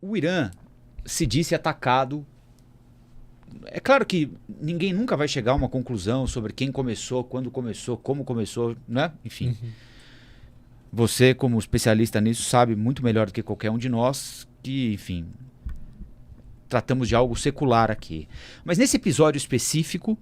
O Irã se disse atacado. É claro que ninguém nunca vai chegar a uma conclusão sobre quem começou, quando começou, como começou, né? Enfim. Você, como especialista nisso, sabe muito melhor do que qualquer um de nós que, enfim, tratamos de algo secular aqui. Mas nesse episódio específico,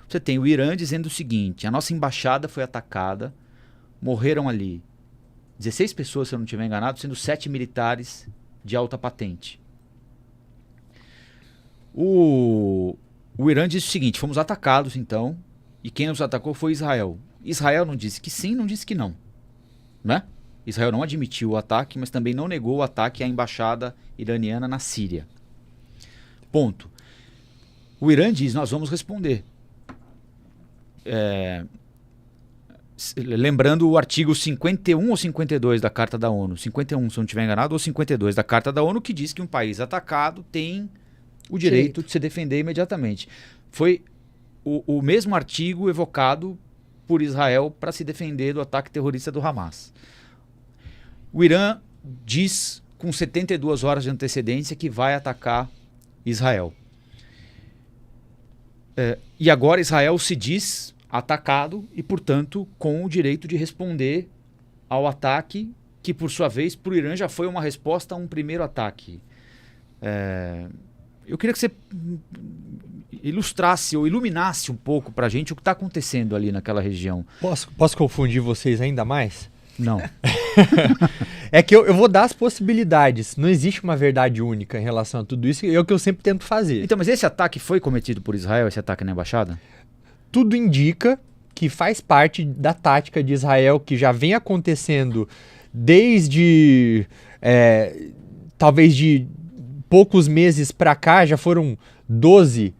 você tem o Irã dizendo o seguinte: a nossa embaixada foi atacada, morreram ali 16 pessoas, se eu não estiver enganado, sendo 7 militares de alta patente. O Irã disse o seguinte: fomos atacados então, e quem nos atacou foi Israel. Israel não disse que sim, não disse que não, né? Israel não admitiu o ataque, mas também não negou o ataque à embaixada iraniana na Síria. Ponto. O Irã diz: nós vamos responder. Lembrando o artigo 51 ou 52 da Carta da ONU, 51 se eu não estiver enganado, ou 52 da Carta da ONU, que diz que um país atacado tem o direito de se defender imediatamente. Foi o mesmo artigo evocado por Israel para se defender do ataque terrorista do Hamas. O Irã diz com 72 horas de antecedência que vai atacar Israel. E agora Israel se diz atacado e, portanto, com o direito de responder ao ataque que, por sua vez, para o Irã já foi uma resposta a um primeiro ataque. Eu queria que você ilustrasse ou iluminasse um pouco para a gente o que está acontecendo ali naquela região. Posso confundir vocês ainda mais? Não. É que eu vou dar as possibilidades. Não existe uma verdade única em relação a tudo isso, e é o que eu sempre tento fazer. Então, mas esse ataque foi cometido por Israel, esse ataque na embaixada? Tudo indica que faz parte da tática de Israel, que já vem acontecendo desde talvez de poucos meses para cá. Já foram 12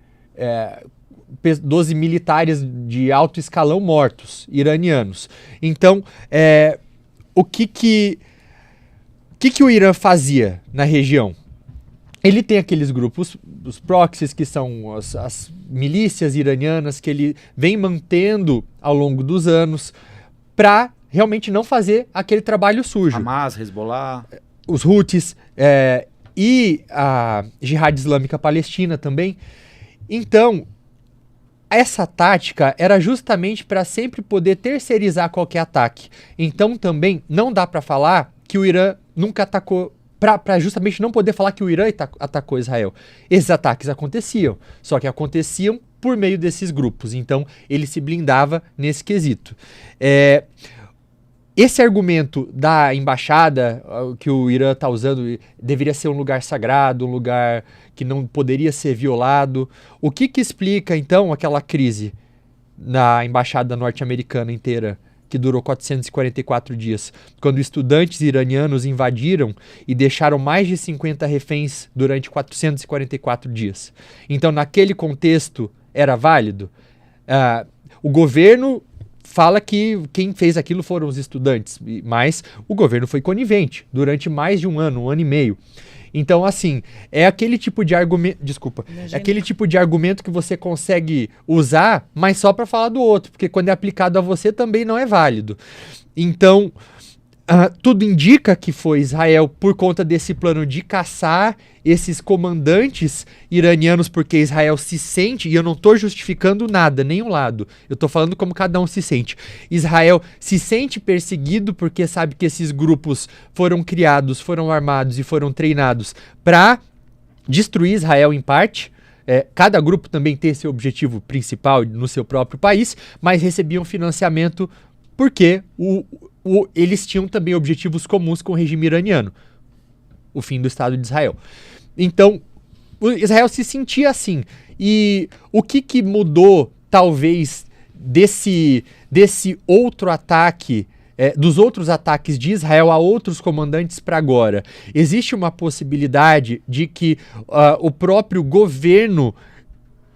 militares de alto escalão mortos, iranianos. Então, o que o Irã fazia na região? Ele tem aqueles grupos, os proxies, que são as milícias iranianas que ele vem mantendo ao longo dos anos para realmente não fazer aquele trabalho sujo. Hamas, Hezbollah, os Houthis e a Jihad Islâmica Palestina também. Então, essa tática era justamente para sempre poder terceirizar qualquer ataque. Então também não dá para falar que o Irã nunca atacou, para justamente não poder falar que o Irã atacou Israel. Esses ataques aconteciam, só que aconteciam por meio desses grupos. Então ele se blindava nesse quesito. Esse argumento da embaixada que o Irã está usando deveria ser um lugar sagrado, um lugar que não poderia ser violado. O que explica, então, aquela crise na embaixada norte-americana inteira, que durou 444 dias, quando estudantes iranianos invadiram e deixaram mais de 50 reféns durante 444 dias? Então, naquele contexto, era válido? O governo fala que quem fez aquilo foram os estudantes, mas o governo foi conivente durante mais de um ano e meio. Então, assim, é aquele tipo de argumento... Desculpa. É aquele tipo de argumento que você consegue usar, mas só para falar do outro, porque quando é aplicado a você também não é válido. Então, tudo indica que foi Israel por conta desse plano de caçar esses comandantes iranianos, porque Israel se sente, e eu não estou justificando nada, nenhum lado, eu estou falando como cada um se sente. Israel se sente perseguido porque sabe que esses grupos foram criados, foram armados e foram treinados para destruir Israel em parte. Cada grupo também tem seu objetivo principal no seu próprio país, mas recebiam financiamento porque eles tinham também objetivos comuns com o regime iraniano, o fim do Estado de Israel. Então, o Israel se sentia assim. E o que mudou, talvez, desse outro ataque, dos outros ataques de Israel a outros comandantes para agora? Existe uma possibilidade de que o próprio governo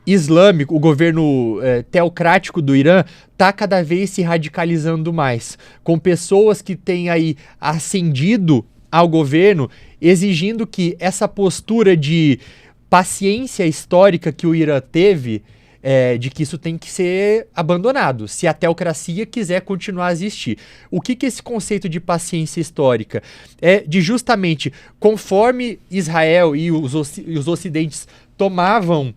islâmico, o governo teocrático do Irã, está cada vez se radicalizando mais, com pessoas que têm aí ascendido ao governo, exigindo que essa postura de paciência histórica que o Irã teve de que isso tem que ser abandonado, se a teocracia quiser continuar a existir. O que esse conceito de paciência histórica? É de justamente, conforme Israel e os ocidentes tomavam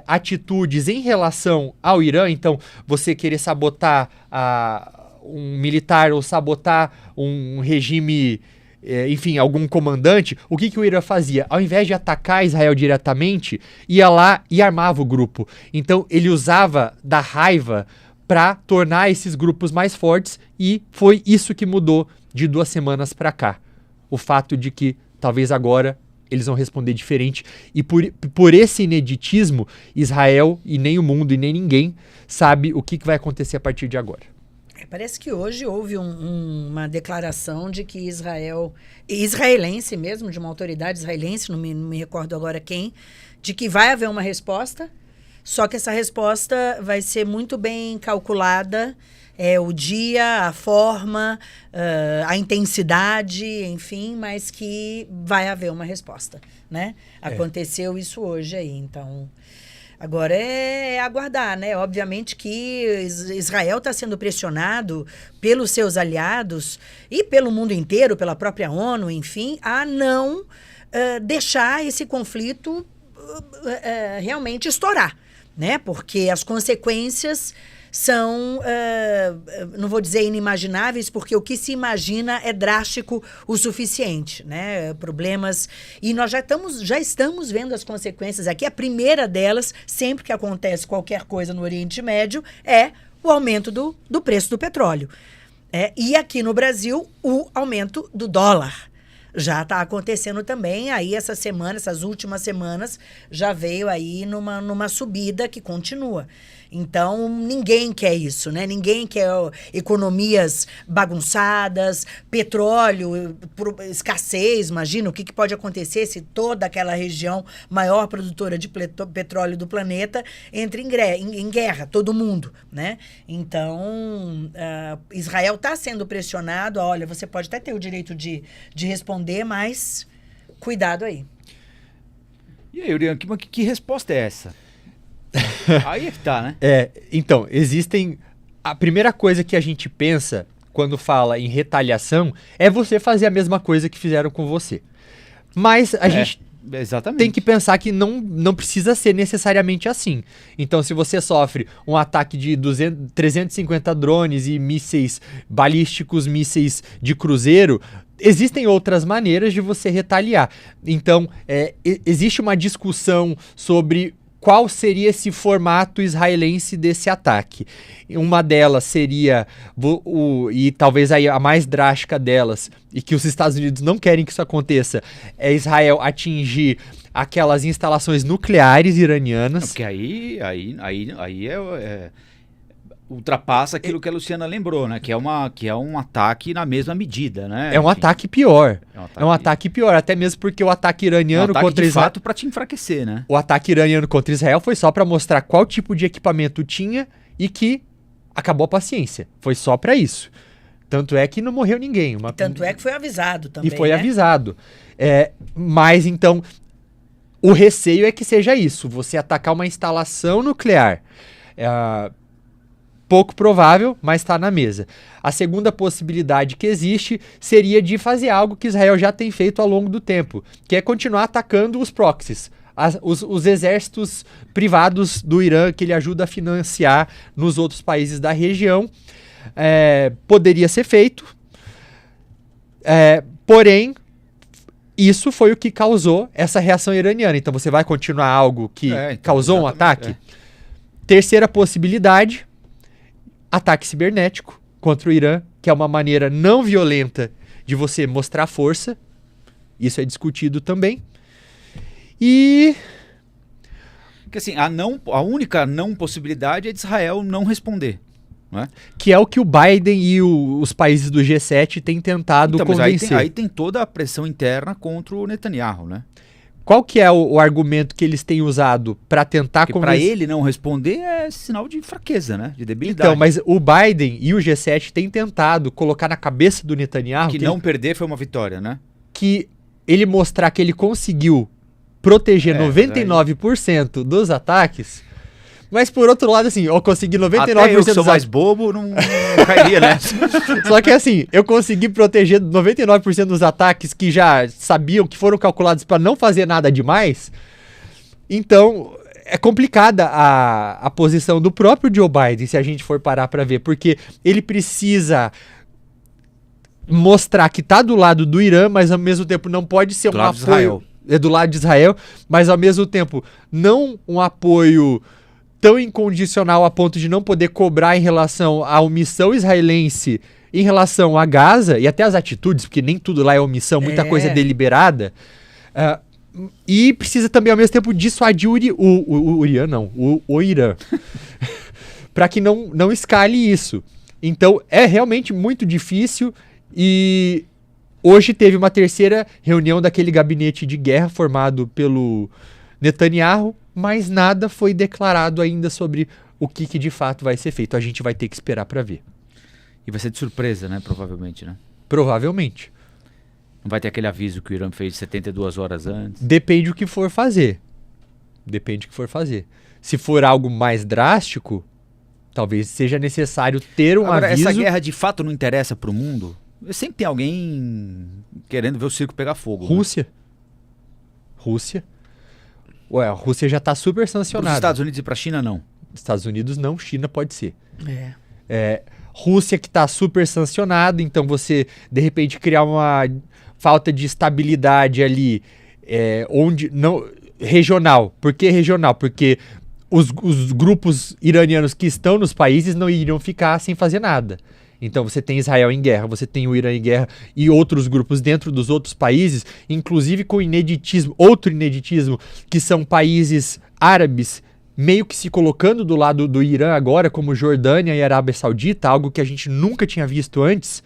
atitudes em relação ao Irã, então você querer sabotar um militar ou sabotar um regime, enfim, algum comandante, o que o Irã fazia? Ao invés de atacar Israel diretamente, ia lá e armava o grupo. Então ele usava da raiva para tornar esses grupos mais fortes, e foi isso que mudou de 2 semanas para cá. O fato de que talvez agora eles vão responder diferente, e por esse ineditismo, Israel e nem o mundo e nem ninguém sabe o que vai acontecer a partir de agora. Parece que hoje houve uma declaração de que israelense mesmo, de uma autoridade israelense, não me recordo agora quem, de que vai haver uma resposta, só que essa resposta vai ser muito bem calculada, o dia, a forma, a intensidade, enfim, mas que vai haver uma resposta, né? Aconteceu isso hoje aí, então... Agora é aguardar, né? Obviamente que Israel está sendo pressionado pelos seus aliados e pelo mundo inteiro, pela própria ONU, enfim, a não deixar esse conflito realmente estourar, né? Porque as consequências são, não vou dizer inimagináveis, porque o que se imagina é drástico o suficiente, né? Problemas, e nós já estamos vendo as consequências aqui. A primeira delas, sempre que acontece qualquer coisa no Oriente Médio, é o aumento do preço do petróleo. E aqui no Brasil, o aumento do dólar. Já está acontecendo também, aí essas últimas semanas, já veio aí numa subida que continua. Então, ninguém quer isso, né? Ninguém quer economias bagunçadas, petróleo, escassez. Imagina o que pode acontecer se toda aquela região maior produtora de petróleo do planeta entre em guerra, todo mundo, né? Então, Israel está sendo pressionado. Olha, você pode até ter o direito de responder, mas cuidado aí. E aí, Urian, que resposta é essa? Aí é que tá, né? Então, existem... A primeira coisa que a gente pensa quando fala em retaliação é você fazer a mesma coisa que fizeram com você. Mas a gente tem que pensar que não precisa ser necessariamente assim. Então, se você sofre um ataque de 350 drones e mísseis balísticos, mísseis de cruzeiro, existem outras maneiras de você retaliar. Então, existe uma discussão sobre qual seria esse formato israelense desse ataque. Uma delas seria, e talvez a mais drástica delas, e que os Estados Unidos não querem que isso aconteça, é Israel atingir aquelas instalações nucleares iranianas. Porque aí ultrapassa aquilo que a Luciana lembrou, né? Que é um ataque na mesma medida, né? É um ataque pior. É um ataque pior, até mesmo porque o ataque iraniano contra Israel, fato, para te enfraquecer, né? O ataque iraniano contra Israel foi só para mostrar qual tipo de equipamento tinha e que acabou a paciência. Foi só para isso. Tanto é que não morreu ninguém. Tanto é que foi avisado também. E foi avisado. Mas então, o receio é que seja isso. Você atacar uma instalação nuclear. Pouco provável, mas está na mesa. A segunda possibilidade que existe seria de fazer algo que Israel já tem feito ao longo do tempo, que é continuar atacando os proxies, os exércitos privados do Irã que ele ajuda a financiar nos outros países da região. Poderia ser feito, porém, isso foi o que causou essa reação iraniana. Então você vai continuar algo que causou um ataque? Terceira possibilidade: ataque cibernético contra o Irã, que é uma maneira não violenta de você mostrar força. Isso é discutido também. E... Porque assim, a única não possibilidade é de Israel não responder. Não é? Que é o que o Biden e os países do G7 têm tentado convencer. Mas aí tem toda a pressão interna contra o Netanyahu, né? Qual que é o argumento que eles têm usado para tentar convencer? Para ele não responder é sinal de fraqueza, né? De debilidade. Então, mas o Biden e o G7 têm tentado colocar na cabeça do Netanyahu... Que não perder foi uma vitória, né? Que ele mostrar que ele conseguiu proteger 99% dos ataques, Mas por outro lado, assim, eu consegui 99% Até eu que sou dos mais bobo, não cairia nessa. Só que assim, eu consegui proteger 99% dos ataques que já sabiam, que foram calculados para não fazer nada demais. Então, é complicada a posição do próprio Joe Biden, se a gente for parar para ver, porque ele precisa mostrar que tá do lado do Irã, mas ao mesmo tempo não pode ser Do um lado de apoio... Israel. É do lado de Israel, mas ao mesmo tempo não um apoio tão incondicional a ponto de não poder cobrar em relação à omissão israelense em relação a Gaza, e até as atitudes, porque nem tudo lá é omissão, muita coisa é deliberada. E precisa também, ao mesmo tempo, dissuadir o Irã. Para que não escale isso. Então, é realmente muito difícil e hoje teve uma terceira reunião daquele gabinete de guerra formado pelo Netanyahu, mas nada foi declarado ainda sobre o que de fato vai ser feito. A gente vai ter que esperar para ver. E vai ser de surpresa, né? Provavelmente, né? Provavelmente. Não vai ter aquele aviso que o Irã fez 72 horas antes. Depende do que for fazer. Se for algo mais drástico, talvez seja necessário ter um Agora, aviso. essa guerra de fato não interessa pro mundo? Sempre tem alguém querendo ver o circo pegar fogo. Rússia. Ué, a Rússia já tá super Para os sancionada. Estados Unidos e para a China, não. Estados Unidos não, China pode ser. Rússia que tá super sancionada, então você, de repente, criar uma falta de estabilidade ali, onde não regional. Por que regional? Porque os grupos iranianos que estão nos países não iriam ficar sem fazer nada. Então você tem Israel em guerra, você tem o Irã em guerra e outros grupos dentro dos outros países, inclusive com outro ineditismo, que são países árabes meio que se colocando do lado do Irã agora, como Jordânia e Arábia Saudita, algo que a gente nunca tinha visto antes.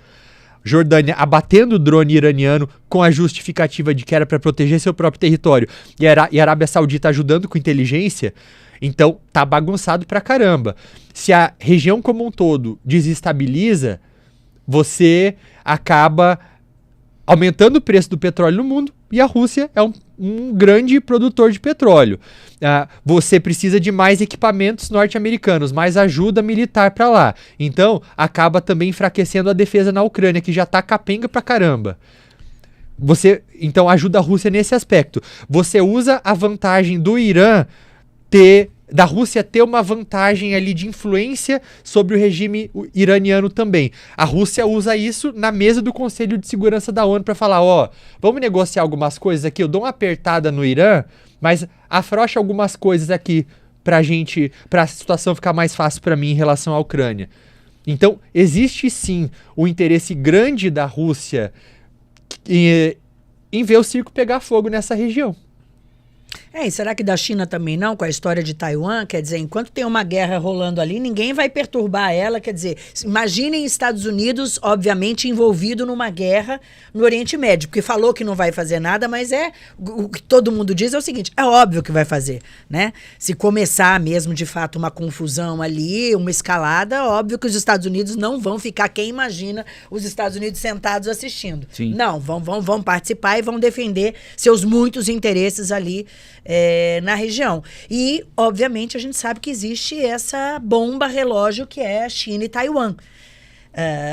Jordânia abatendo o drone iraniano com a justificativa de que era para proteger seu próprio território e a Arábia Saudita ajudando com inteligência. Então, tá bagunçado pra caramba. Se a região como um todo desestabiliza, você acaba aumentando o preço do petróleo no mundo e a Rússia é um grande produtor de petróleo. Você precisa de mais equipamentos norte-americanos, mais ajuda militar para lá. Então, acaba também enfraquecendo a defesa na Ucrânia, que já tá capenga pra caramba. Você, então, ajuda a Rússia nesse aspecto. Você usa a vantagem do Irã da Rússia ter uma vantagem ali de influência sobre o regime iraniano também. A Rússia usa isso na mesa do Conselho de Segurança da ONU para falar, vamos negociar algumas coisas aqui, eu dou uma apertada no Irã, mas afrouxa algumas coisas aqui pra a situação ficar mais fácil para mim em relação à Ucrânia. Então, existe sim o interesse grande da Rússia em ver o circo pegar fogo nessa região. E será que da China também não, com a história de Taiwan? Quer dizer, enquanto tem uma guerra rolando ali, ninguém vai perturbar ela. Quer dizer, imaginem Estados Unidos, obviamente, envolvido numa guerra no Oriente Médio, porque falou que não vai fazer nada, mas o que todo mundo diz é o seguinte, é óbvio que vai fazer, né? Se começar mesmo, de fato, uma confusão ali, uma escalada, óbvio que os Estados Unidos não vão ficar, quem imagina os Estados Unidos sentados assistindo. Sim. Não, vão participar e vão defender seus muitos interesses ali na região. E, obviamente, a gente sabe que existe essa bomba relógio que é a China e Taiwan.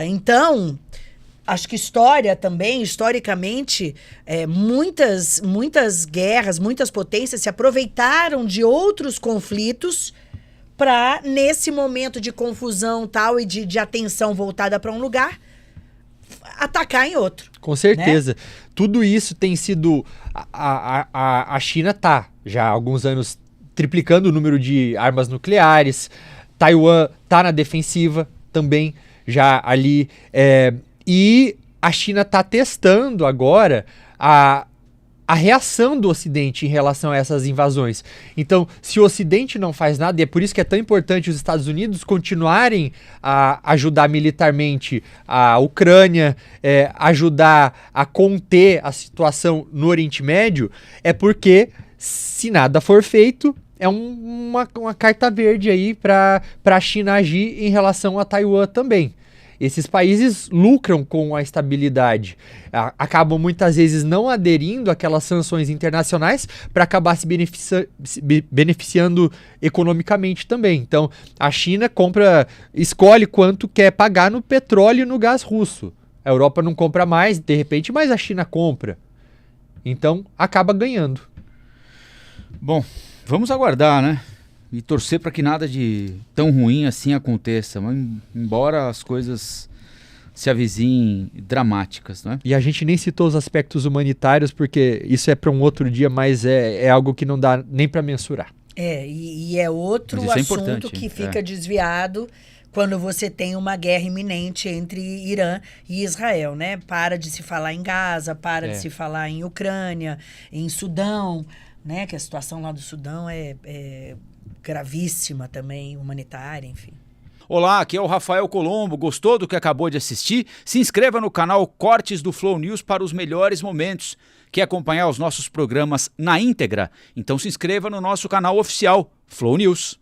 Então, acho que historicamente, muitas guerras, muitas potências se aproveitaram de outros conflitos para, nesse momento de confusão tal e de atenção voltada para um lugar, atacar em outro. Com certeza. Né? Tudo isso tem sido... A China tá já há alguns anos triplicando o número de armas nucleares. Taiwan tá na defensiva também, já ali. E a China tá testando agora a reação do Ocidente em relação a essas invasões. Então, se o Ocidente não faz nada, e é por isso que é tão importante os Estados Unidos continuarem a ajudar militarmente a Ucrânia, ajudar a conter a situação no Oriente Médio, é porque, se nada for feito, é uma carta verde aí para a China agir em relação a Taiwan também. Esses países lucram com a estabilidade, acabam muitas vezes não aderindo àquelas sanções internacionais para acabar se beneficiando economicamente também. Então, a China escolhe quanto quer pagar no petróleo e no gás russo. A Europa não compra mais, de repente, mas a China compra. Então, acaba ganhando. Bom, vamos aguardar, né? E torcer para que nada de tão ruim assim aconteça, mas embora as coisas se avizinhem dramáticas, né? E a gente nem citou os aspectos humanitários, porque isso é para um outro dia, mas é algo que não dá nem para mensurar. E é outro assunto que fica desviado quando você tem uma guerra iminente entre Irã e Israel, né? Para de se falar em Gaza, para de se falar em Ucrânia, em Sudão, né? Que a situação lá do Sudão é gravíssima também, humanitária, enfim. Olá, aqui é o Rafael Colombo. Gostou do que acabou de assistir? Se inscreva no canal Cortes do Flow News para os melhores momentos. Quer acompanhar os nossos programas na íntegra? Então se inscreva no nosso canal oficial, Flow News.